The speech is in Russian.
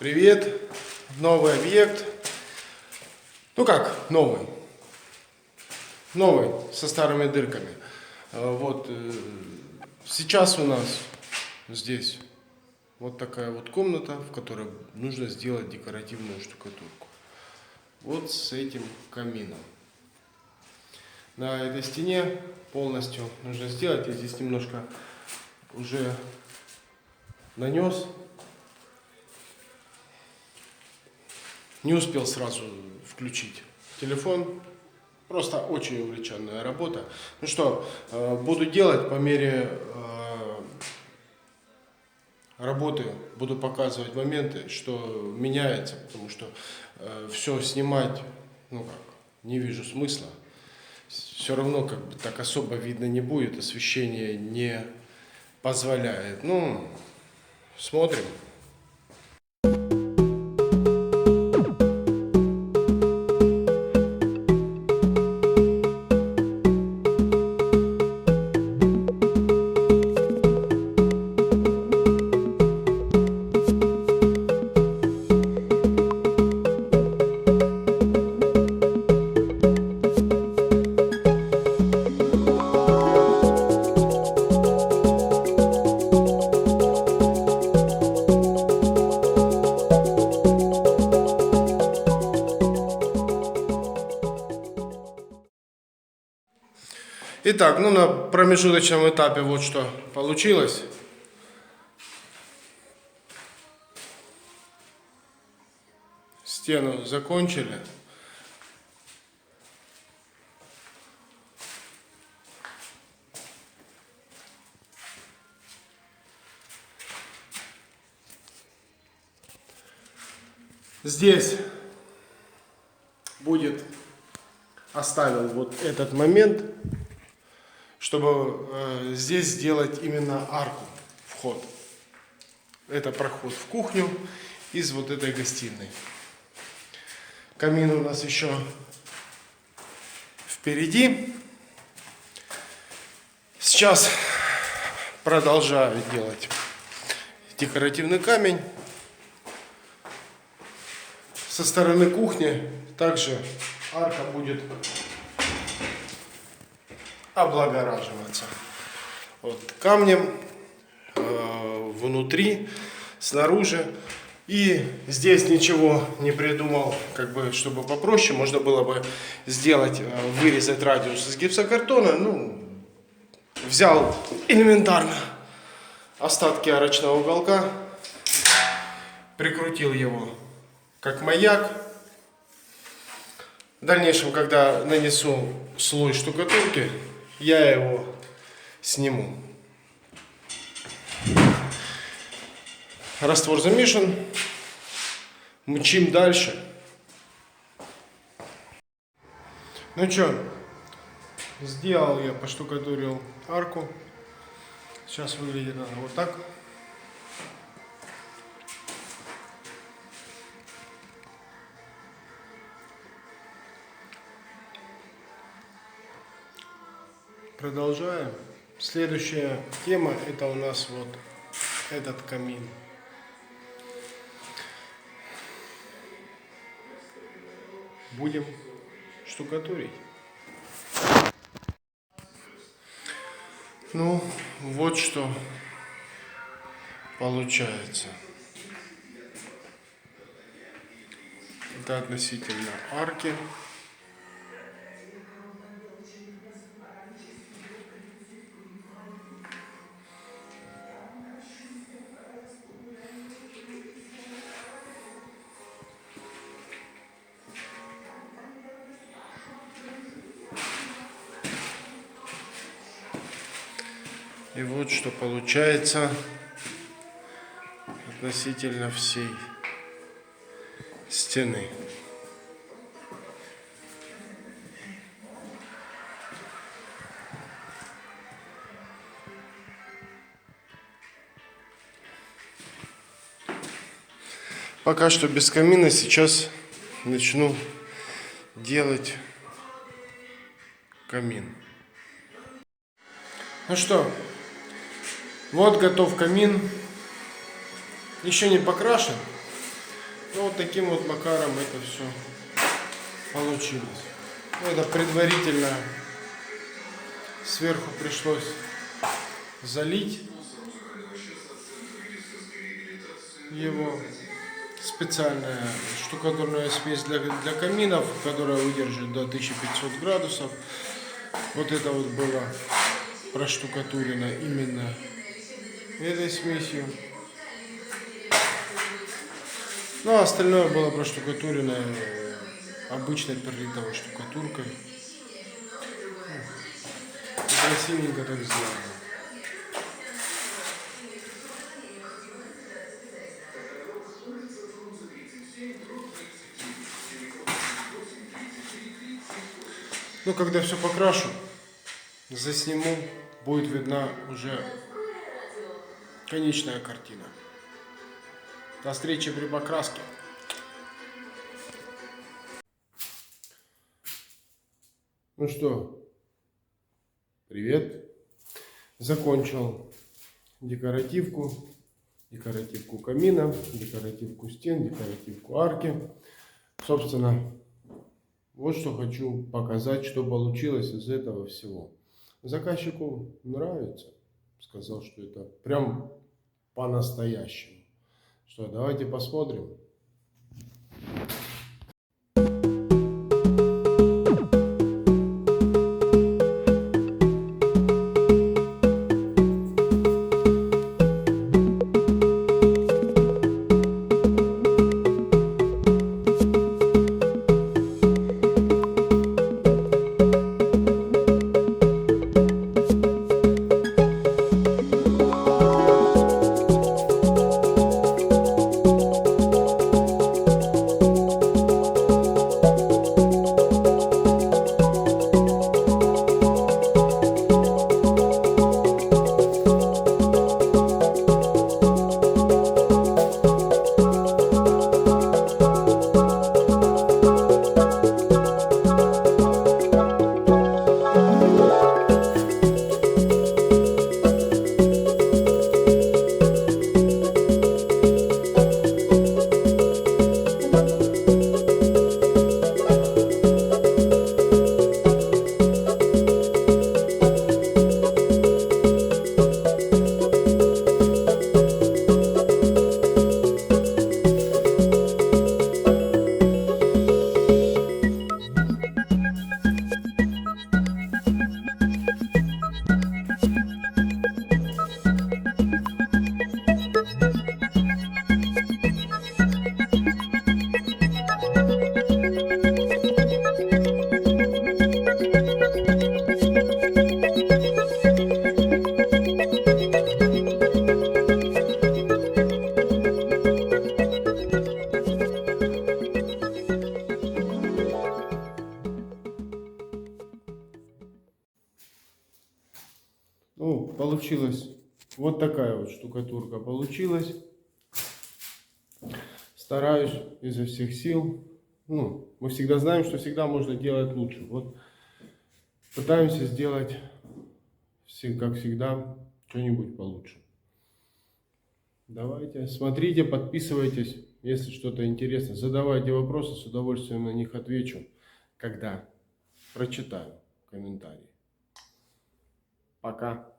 Привет! Новый объект. Ну как новый? Новый, со старыми дырками. Вот сейчас у нас здесь вот такая вот комната, в которой нужно сделать декоративную штукатурку. Вот с этим камином. На этой стене полностью нужно сделать. Я здесь немножко уже нанес. Не успел сразу включить телефон. Просто очень увлеченная работа. Ну что, буду делать по мере работы, буду показывать моменты, что меняется, потому что все снимать, ну как, не вижу смысла. Все равно как бы так особо видно не будет, освещение не позволяет. Ну, смотрим. Итак, ну на промежуточном этапе вот что получилось. Стену закончили. Здесь будет, оставил вот этот момент, чтобы здесь сделать именно арку, вход. Это проход в кухню из вот этой гостиной. Камин у нас еще впереди. Сейчас продолжаю делать декоративный камень. Со стороны кухни также арка будет облагораживаться вот камнем внутри, снаружи. И здесь ничего не придумал, как бы, чтобы попроще. Можно было бы сделать, вырезать радиус из гипсокартона. Ну, взял элементарно остатки арочного уголка, прикрутил его как маяк. В дальнейшем, когда нанесу слой штукатурки, я его сниму. Раствор замешан. Мчим дальше. Ну что, сделал я, поштукатурил арку. Сейчас выглядит она вот так. Продолжаем. Следующая тема — это у нас вот этот камин. Будем штукатурить. Ну, вот что получается. Это относительно арки. И вот что получается относительно всей стены. Пока что без камина, сейчас начну делать камин. Ну что, вот готов камин. Еще не покрашен. Ну, вот таким вот макаром это все получилось. Ну, это предварительно сверху пришлось залить его. Специальная штукатурная смесь для каминов, которая выдержит до 1500 градусов. Вот это вот было проштукатурено именно этой смесью. Ну, а остальное было проштукатурено обычной перлитовой штукатуркой. И красивенько так сделано. Ну, когда все покрашу, засниму, будет видна уже конечная картина. До встречи при покраске. Ну что, привет. Закончил декоративку камина, декоративку стен, декоративку арки. Собственно, вот что хочу показать, что получилось из этого всего. Заказчику нравится. Сказал, что это прям по-настоящему. Что, давайте посмотрим. Ну, получилась вот такая вот штукатурка получилась. Стараюсь изо всех сил. Ну, мы всегда знаем, что всегда можно делать лучше. Вот пытаемся сделать, как всегда, что-нибудь получше. Давайте, смотрите, подписывайтесь, если что-то интересно. Задавайте вопросы, с удовольствием на них отвечу, когда прочитаю комментарии. Пока.